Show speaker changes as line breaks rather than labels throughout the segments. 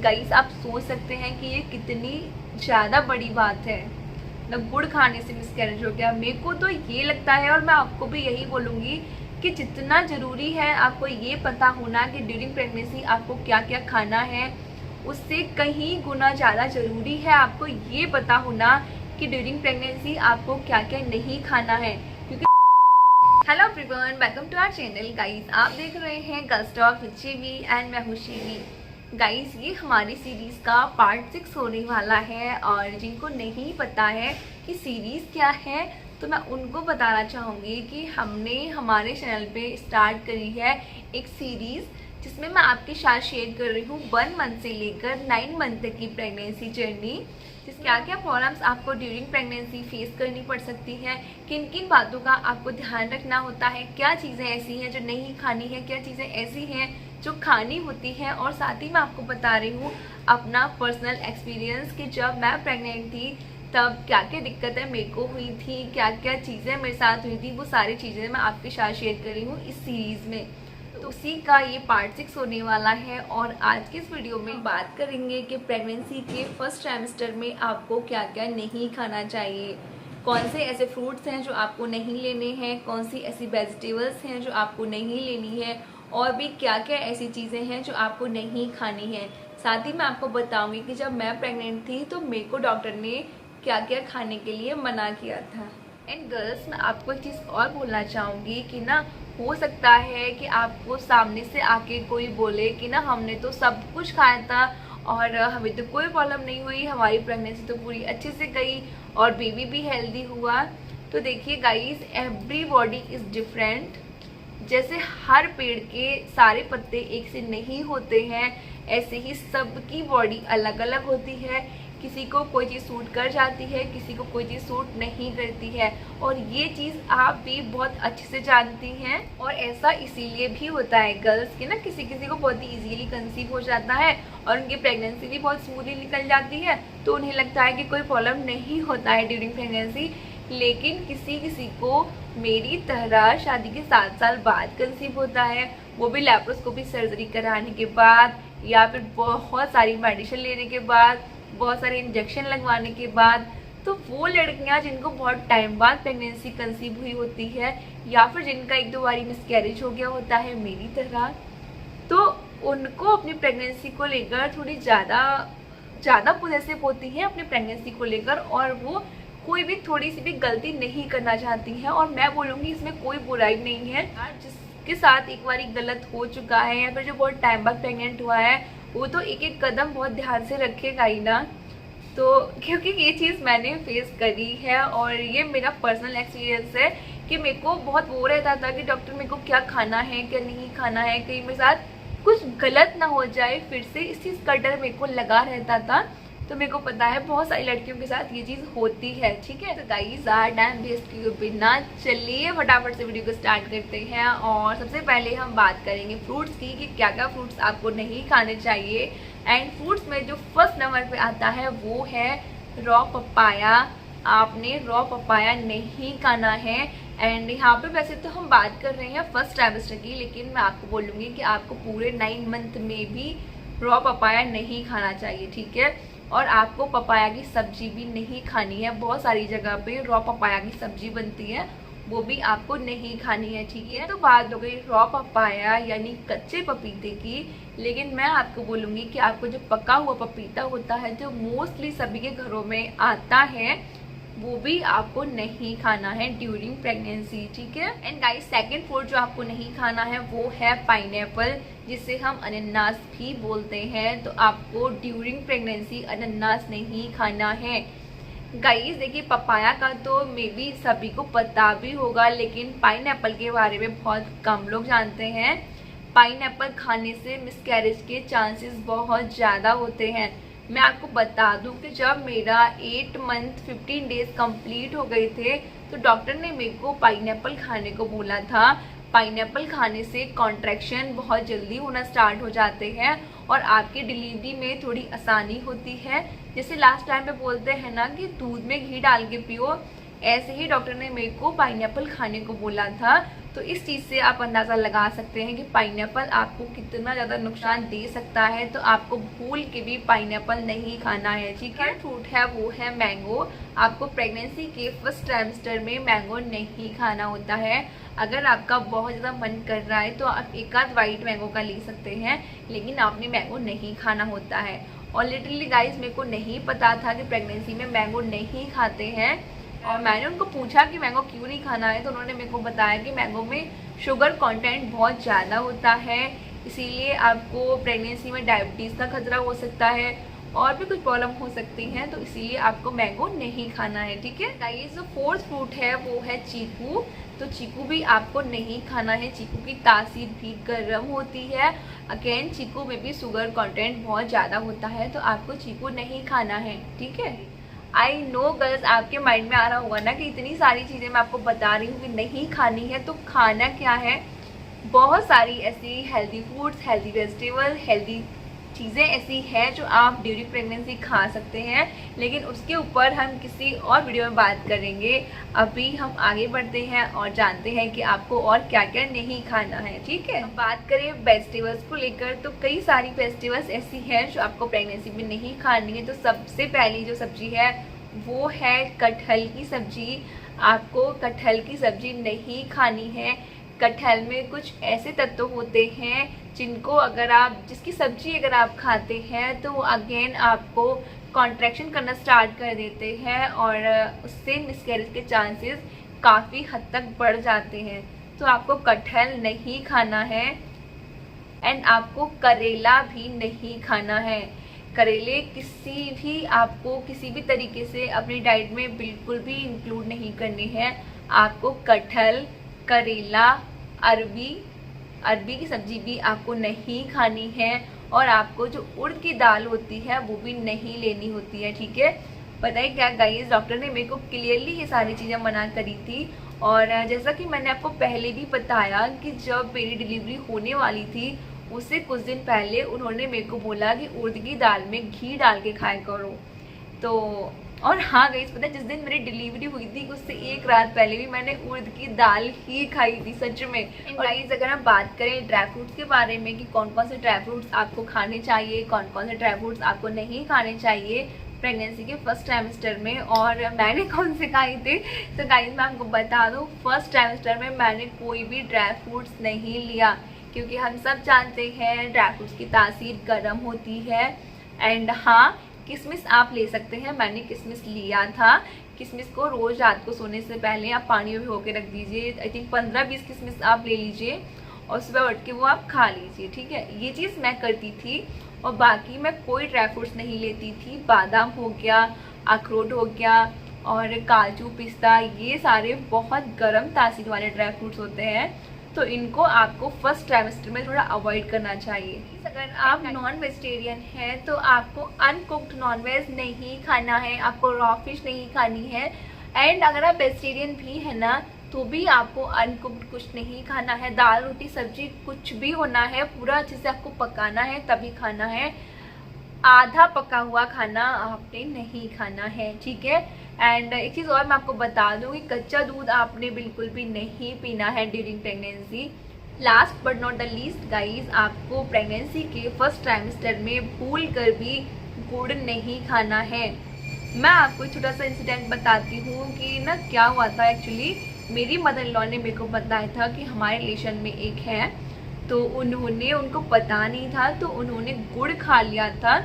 Guys आप सोच सकते हैं कि ये कितनी ज़्यादा बड़ी बात है ना, गुड़ खाने से मिसकैरेज हो गया। मेरे को तो ये लगता है, और मैं आपको भी यही बोलूँगी कि जितना ज़रूरी है आपको ये पता होना कि ड्यूरिंग प्रेगनेंसी आपको क्या क्या खाना है, उससे कहीं गुना ज़्यादा ज़रूरी है आपको ये पता होना कि ड्यूरिंग प्रेगनेंसी आपको क्या क्या नहीं खाना है। क्योंकि hello everyone, welcome to our channel guys. आप देख रहे हैं girls talk with Shivi and मैं हूं शिवी। गाइस ये हमारी सीरीज़ का पार्ट 6 होने वाला है, और जिनको नहीं पता है कि सीरीज़ क्या है तो मैं उनको बताना चाहूँगी कि हमने हमारे चैनल पे स्टार्ट करी है एक सीरीज़, जिसमें मैं आपके साथ शेयर कर रही हूँ 1 मंथ से लेकर 9 मंथ तक की प्रेगनेंसी जर्नी। जिस क्या क्या प्रॉब्लम्स आपको ड्यूरिंग प्रेगनेंसी फेस करनी पड़ सकती है, किन किन बातों का आपको ध्यान रखना होता है, क्या चीज़ें ऐसी हैं जो नहीं खानी है, क्या चीज़ें ऐसी हैं जो खानी होती हैं। और साथ ही मैं आपको बता रही हूँ अपना पर्सनल एक्सपीरियंस कि जब मैं प्रेग्नेंट थी तब क्या क्या दिक्कतें मेरे को हुई थी, क्या क्या चीज़ें मेरे साथ हुई थी, वो सारी चीज़ें मैं आपके साथ शेयर कर रही हूँ इस सीरीज़ में। तो उसी का ये पार्ट 6 होने वाला है, और आज के इस वीडियो में बात करेंगे कि प्रेगनेंसी के फर्स्ट ट्राइमेस्टर में आपको क्या क्या नहीं खाना चाहिए, कौन से ऐसे फ्रूट्स हैं जो आपको नहीं लेने हैं, कौन सी ऐसी वेजिटेबल्स हैं जो आपको नहीं लेनी है, और भी क्या क्या ऐसी चीज़ें हैं जो आपको नहीं खानी है। साथ ही मैं आपको बताऊंगी कि जब मैं प्रेग्नेंट थी तो मेरे को डॉक्टर ने क्या क्या खाने के लिए मना किया था। एंड गर्ल्स, मैं आपको एक चीज़ और बोलना चाहूँगी कि ना, हो सकता है कि आपको सामने से आके कोई बोले कि ना हमने तो सब कुछ खाया था और हमें तो कोई प्रॉब्लम नहीं हुई, हमारी प्रेगनेंसी तो पूरी अच्छे से गई और बेबी भी हेल्दी हुआ। तो देखिए guys, every body is different. जैसे हर पेड़ के सारे पत्ते एक से नहीं होते हैं, ऐसे ही सबकी बॉडी अलग अलग होती है। किसी को कोई चीज़ सूट कर जाती है, किसी को कोई चीज़ सूट नहीं करती है, और ये चीज़ आप भी बहुत अच्छे से जानती हैं। और ऐसा इसीलिए भी होता है गर्ल्स के ना, किसी किसी को बहुत ही इजीली कंसीव हो जाता है और उनकी प्रेगनेंसी भी बहुत स्मूथली निकल जाती है, तो उन्हें लगता है कि कोई प्रॉब्लम नहीं होता है ड्यूरिंग प्रेगनेंसी। लेकिन किसी किसी को मेरी तरह शादी के 7 साल बाद कंसीव होता है, वो भी लैप्रोस्कोपी सर्जरी कराने के बाद, या फिर बहुत सारी मेडिसिन लेने के बाद, बहुत सारे इंजेक्शन लगवाने के बाद। तो वो लड़कियां जिनको बहुत टाइम बाद प्रेगनेंसी कंसीव हुई होती है, या फिर जिनका 1-2 बारी मिसकैरेज हो गया होता है मेरी तरह, तो उनको अपनी प्रेगनेंसी को लेकर थोड़ी ज़्यादा पॉजिटिव होती हैं अपनी प्रेगनेंसी को लेकर, और वो कोई भी थोड़ी सी भी गलती नहीं करना चाहती हैं। और मैं बोलूँगी इसमें कोई बुराई नहीं है। जिसके साथ एक बार गलत हो चुका है, या फिर जो बहुत टाइम बाद प्रेग्नेंट हुआ है, वो तो एक एक कदम बहुत ध्यान से रखेगा ही ना। तो क्योंकि ये चीज़ मैंने फेस करी है, और ये मेरा पर्सनल एक्सपीरियंस है कि मेरे को बहुत वो रहता था कि डॉक्टर मेरे को क्या खाना है क्या नहीं खाना है, कहीं मेरे साथ कुछ गलत ना हो जाए, फिर से इस चीज़ का डर मेरे को लगा रहता था। तो मेरे को पता है बहुत सारी लड़कियों के साथ ये चीज़ होती है, ठीक है। तो गाइस, टाइम वेस्ट किए बिना चलिए फटाफट से वीडियो को स्टार्ट करते हैं। और सबसे पहले हम बात करेंगे फ्रूट्स की, कि क्या क्या फ्रूट्स आपको नहीं खाने चाहिए। एंड फ्रूट्स में जो फर्स्ट नंबर पे आता है वो है रॉ पपाया। आपने रॉ पपाया नहीं खाना है। एंड यहाँ पे वैसे तो हम बात कर रहे हैं फर्स्ट ट्राइमेस्टर की, लेकिन मैं आपको बोलूँगी कि आपको पूरे 9 मंथ में भी रॉ पपाया नहीं खाना चाहिए, ठीक है। और आपको पपाया की सब्जी भी नहीं खानी है। बहुत सारी जगह पे रॉ पपाया की सब्जी बनती है, वो भी आपको नहीं खानी है, ठीक है। तो बात हो गई रॉ पपाया यानी कच्चे पपीते की, लेकिन मैं आपको बोलूँगी कि आपको जो पका हुआ पपीता होता है, जो मोस्टली सभी के घरों में आता है, वो भी आपको नहीं खाना है ड्यूरिंग प्रेगनेंसी, ठीक है। एंड गाइस, सेकंड फूड जो आपको नहीं खाना है वो है पाइनएप्पल, जिसे हम अनानास भी बोलते हैं। तो आपको ड्यूरिंग प्रेगनेंसी अनानास नहीं खाना है। गाइस देखिए, पपाया का तो मे बी सभी को पता भी होगा, लेकिन पाइनएप्पल के बारे में बहुत कम लोग जानते हैं। पाइनएप्पल खाने से मिसकैरेज के चांसेस बहुत ज़्यादा होते हैं। मैं आपको बता दूं कि जब मेरा 8 मंथ 15 डेज कंप्लीट हो गए थे, तो डॉक्टर ने मेरे को पाइनएप्पल खाने को बोला था। पाइनएप्पल खाने से कॉन्ट्रैक्शन बहुत जल्दी होना स्टार्ट हो जाते हैं, और आपकी डिलीवरी में थोड़ी आसानी होती है। जैसे लास्ट टाइम पे बोलते हैं ना कि दूध में घी डाल के पियो, ऐसे ही डॉक्टर ने मेरे को पाइनएप्पल खाने को बोला था। तो इस चीज़ से आप अंदाज़ा लगा सकते हैं कि पाइनएप्पल आपको कितना ज़्यादा नुकसान दे सकता है। तो आपको भूल के भी पाइनएप्पल नहीं खाना है, ठीक है। फ्रूट है वो है मैंगो। आपको प्रेगनेंसी के फर्स्ट ट्राइमेस्टर में मैंगो नहीं खाना होता है। अगर आपका बहुत ज़्यादा मन कर रहा है तो आप एक आध वाइट मैंगो का ले सकते हैं, लेकिन आपने मैंगो नहीं खाना होता है। और लिटरली गाइस मेरे को नहीं पता था कि प्रेगनेंसी में मैंगो नहीं खाते हैं, और मैंने उनको पूछा कि मैंगो क्यों नहीं खाना है, तो उन्होंने मेरे को बताया कि मैंगो में शुगर कंटेंट बहुत ज़्यादा होता है, इसीलिए आपको प्रेगनेंसी में डायबिटीज़ का खतरा हो सकता है और भी कुछ प्रॉब्लम हो सकती हैं, तो इसीलिए आपको मैंगो नहीं खाना है, ठीक है। गाइस जो फोर्थ फ्रूट है वो है चीकू। तो चीकू भी आपको नहीं खाना है। चीकू की तासीर भी गर्म होती है। अगेन चीकू में भी शुगर कंटेंट बहुत ज़्यादा होता है, तो आपको चीकू नहीं खाना है, ठीक है। आई नो गर्ल्स, आपके माइंड में आ रहा होगा ना कि इतनी सारी चीज़ें मैं आपको बता रही हूँ कि नहीं खानी है, तो खाना क्या है। बहुत सारी ऐसी healthy foods, healthy vegetable, healthy चीज़ें ऐसी हैं जो आप ड्यूरिंग प्रेगनेंसी खा सकते हैं, लेकिन उसके ऊपर हम किसी और वीडियो में बात करेंगे। अभी हम आगे बढ़ते हैं और जानते हैं कि आपको और क्या क्या नहीं खाना है, ठीक है। बात करें वेजिटेबल्स को लेकर, तो कई सारी वेजिटेबल्स ऐसी हैं जो आपको प्रेगनेंसी में नहीं खानी है। तो सबसे पहली जो सब्जी है वो है कटहल की सब्जी। आपको कटहल की सब्जी नहीं खानी है। कटहल में कुछ ऐसे तत्व होते हैं जिनको जिसकी सब्जी अगर आप खाते हैं तो अगेन आपको कॉन्ट्रैक्शन करना स्टार्ट कर देते हैं और उससे मिसकैरेज के चांसेस काफ़ी हद तक बढ़ जाते हैं। तो आपको कटहल नहीं खाना है। एंड आपको करेला भी नहीं खाना है। करेले आपको किसी भी तरीके से अपनी डाइट में बिल्कुल भी इंक्लूड नहीं करने हैं। आपको कटहल, करेला, अरबी की सब्जी भी आपको नहीं खानी है, और आपको जो उड़द की दाल होती है वो भी नहीं लेनी होती है, ठीक है। पता है क्या गाइस, डॉक्टर ने मेरे को क्लियरली ये सारी चीज़ें मना करी थी। और जैसा कि मैंने आपको पहले भी बताया कि जब मेरी डिलीवरी होने वाली थी उससे कुछ दिन पहले उन्होंने मेरे को बोला कि उड़द की दाल में घी डाल के खाया करो। तो और हाँ गाइस, पता है जिस दिन मेरी डिलीवरी हुई थी उससे एक रात पहले भी मैंने उड़द की दाल ही खाई थी, सच में। और गाइस अगर हम बात करें ड्राई फ्रूट्स के बारे में कि कौन कौन से ड्राई फ्रूट्स आपको खाने चाहिए, कौन कौन से ड्राई फ्रूट्स आपको नहीं खाने चाहिए प्रेगनेंसी के फर्स्ट ट्राइमेस्टर में, और मैंने कौन से खाए थे, तो गाइस मैं आपको बता दूँ, फर्स्ट ट्राइमेस्टर में मैंने कोई भी ड्राई फ्रूट्स नहीं लिया, क्योंकि हम सब जानते हैं ड्राई फ्रूट्स की तासीर गर्म होती है। एंड हाँ, किशमिश आप ले सकते हैं। मैंने किशमिश लिया था। किशमिश को रोज़ रात को सोने से पहले आप पानी में भिगो के रख दीजिए। आई थिंक 15-20 किशमिश आप ले लीजिए और सुबह उठ के वो आप खा लीजिए, ठीक है। ये चीज़ मैं करती थी, और बाकी मैं कोई ड्राई फ्रूट्स नहीं लेती थी। बादाम हो गया, अखरोट हो गया, और काजू, पिस्ता, ये सारे बहुत गर्म तासीर वाले ड्राई फ्रूट्स होते हैं, तो इनको आपको फर्स्ट ट्राइमेस्टर में थोड़ा अवॉइड करना चाहिए। अगर आप नॉन वेजिटेरियन हैं तो आपको अनकुक्ड नॉनवेज नहीं खाना है, आपको रॉ फिश नहीं खानी है। एंड अगर आप वेजिटेरियन भी है ना, तो भी आपको अनकुक्ड कुछ नहीं खाना है। दाल, रोटी, सब्जी कुछ भी होना है, पूरा अच्छे से आपको पकाना है तभी खाना है। आधा पका हुआ खाना आपने नहीं खाना है, ठीक है। एंड एक चीज़ और मैं आपको बता दूँ कि कच्चा दूध आपने बिल्कुल भी नहीं पीना है during pregnancy. Last but not the least guys, आपको प्रेगनेंसी के फर्स्ट ट्राइमेस्टर में भूल कर भी गुड़ नहीं खाना है। मैं आपको एक छोटा सा इंसिडेंट बताती हूँ कि ना क्या हुआ था। एक्चुअली मेरी मदर इन लॉ ने मेरे को बताया था कि हमारे रिलेशन में एक है, तो उनको पता नहीं था, तो उन्होंने गुड़ खा लिया था।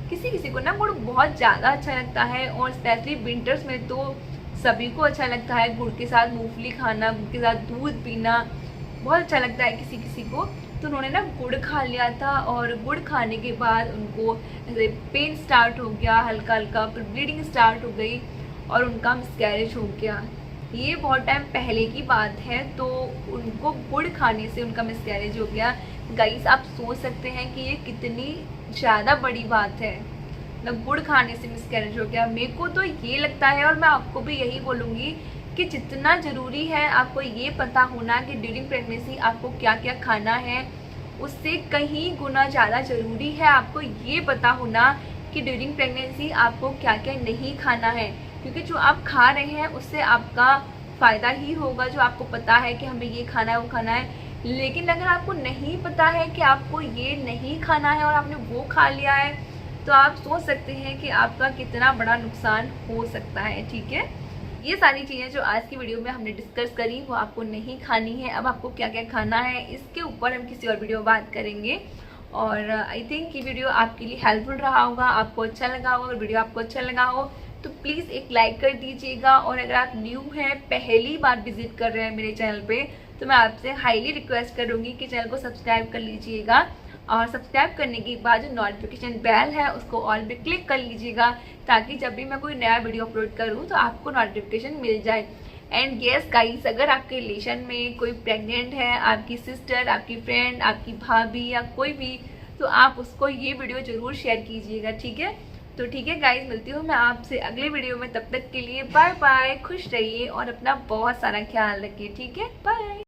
किसी को ना गुड़ बहुत ज़्यादा अच्छा लगता है, और स्पेशली विंटर्स में तो सभी को अच्छा लगता है गुड़ के साथ मूंगफली खाना, गुड़ के साथ दूध पीना बहुत अच्छा लगता है किसी को। तो उन्होंने ना गुड़ खा लिया था, और गुड़ खाने के बाद उनको ऐसे पेन स्टार्ट हो गया हल्का हल्का, फिर ब्लीडिंग स्टार्ट हो गई और उनका मिसकैरेज हो गया। ये बहुत टाइम पहले की बात है, तो उनको गुड़ खाने से उनका मिसकैरेज हो गया। गाइस आप सोच सकते हैं कि ये कितनी ज़्यादा बड़ी बात है, मतलब गुड़ खाने से मिसकैरेज हो गया। मेरे को तो ये लगता है, और मैं आपको भी यही बोलूँगी कि जितना ज़रूरी है आपको ये पता होना कि ड्यूरिंग प्रेगनेंसी आपको क्या क्या खाना है, उससे कहीं गुना ज़्यादा ज़रूरी है आपको ये पता होना कि ड्यूरिंग प्रेगनेंसी आपको क्या क्या नहीं खाना है। क्योंकि जो आप खा रहे हैं उससे आपका फ़ायदा ही होगा। जो आपको पता है कि हमें ये खाना है वो खाना है, लेकिन अगर आपको नहीं पता है कि आपको ये नहीं खाना है और आपने वो खा लिया है, तो आप सोच सकते हैं कि आपका कितना बड़ा नुकसान हो सकता है। ठीक है, ये सारी चीज़ें जो आज की वीडियो में हमने डिस्कस करी वो आपको नहीं खानी है। अब आपको क्या क्या खाना है इसके ऊपर हम किसी और वीडियो में बात करेंगे। और आई थिंक ये वीडियो आपके लिए हेल्पफुल रहा होगा, आपको अच्छा लगा होगा। अगर वीडियो आपको अच्छा लगा हो तो प्लीज़ एक लाइक कर दीजिएगा। और अगर आप न्यू हैं, पहली बार विजिट कर रहे हैं मेरे चैनल पे, तो मैं आपसे हाईली रिक्वेस्ट करूँगी कि चैनल को सब्सक्राइब कर लीजिएगा। और सब्सक्राइब करने के बाद जो नोटिफिकेशन बेल है उसको ऑल पे क्लिक कर लीजिएगा, ताकि जब भी मैं कोई नया वीडियो अपलोड करूँ तो आपको नोटिफिकेशन मिल जाए। एंड येस गाइस, अगर आपके रिलेशन में कोई प्रेग्नेंट है, आपकी सिस्टर, आपकी फ्रेंड, आपकी भाभी या कोई भी, तो आप उसको ये वीडियो ज़रूर शेयर कीजिएगा। ठीक है, तो ठीक है गाइस, मिलती हूँ मैं आपसे अगले वीडियो में। तब तक के लिए बाय बाय, खुश रहिए और अपना बहुत सारा ख्याल रखिए। ठीक है, बाय।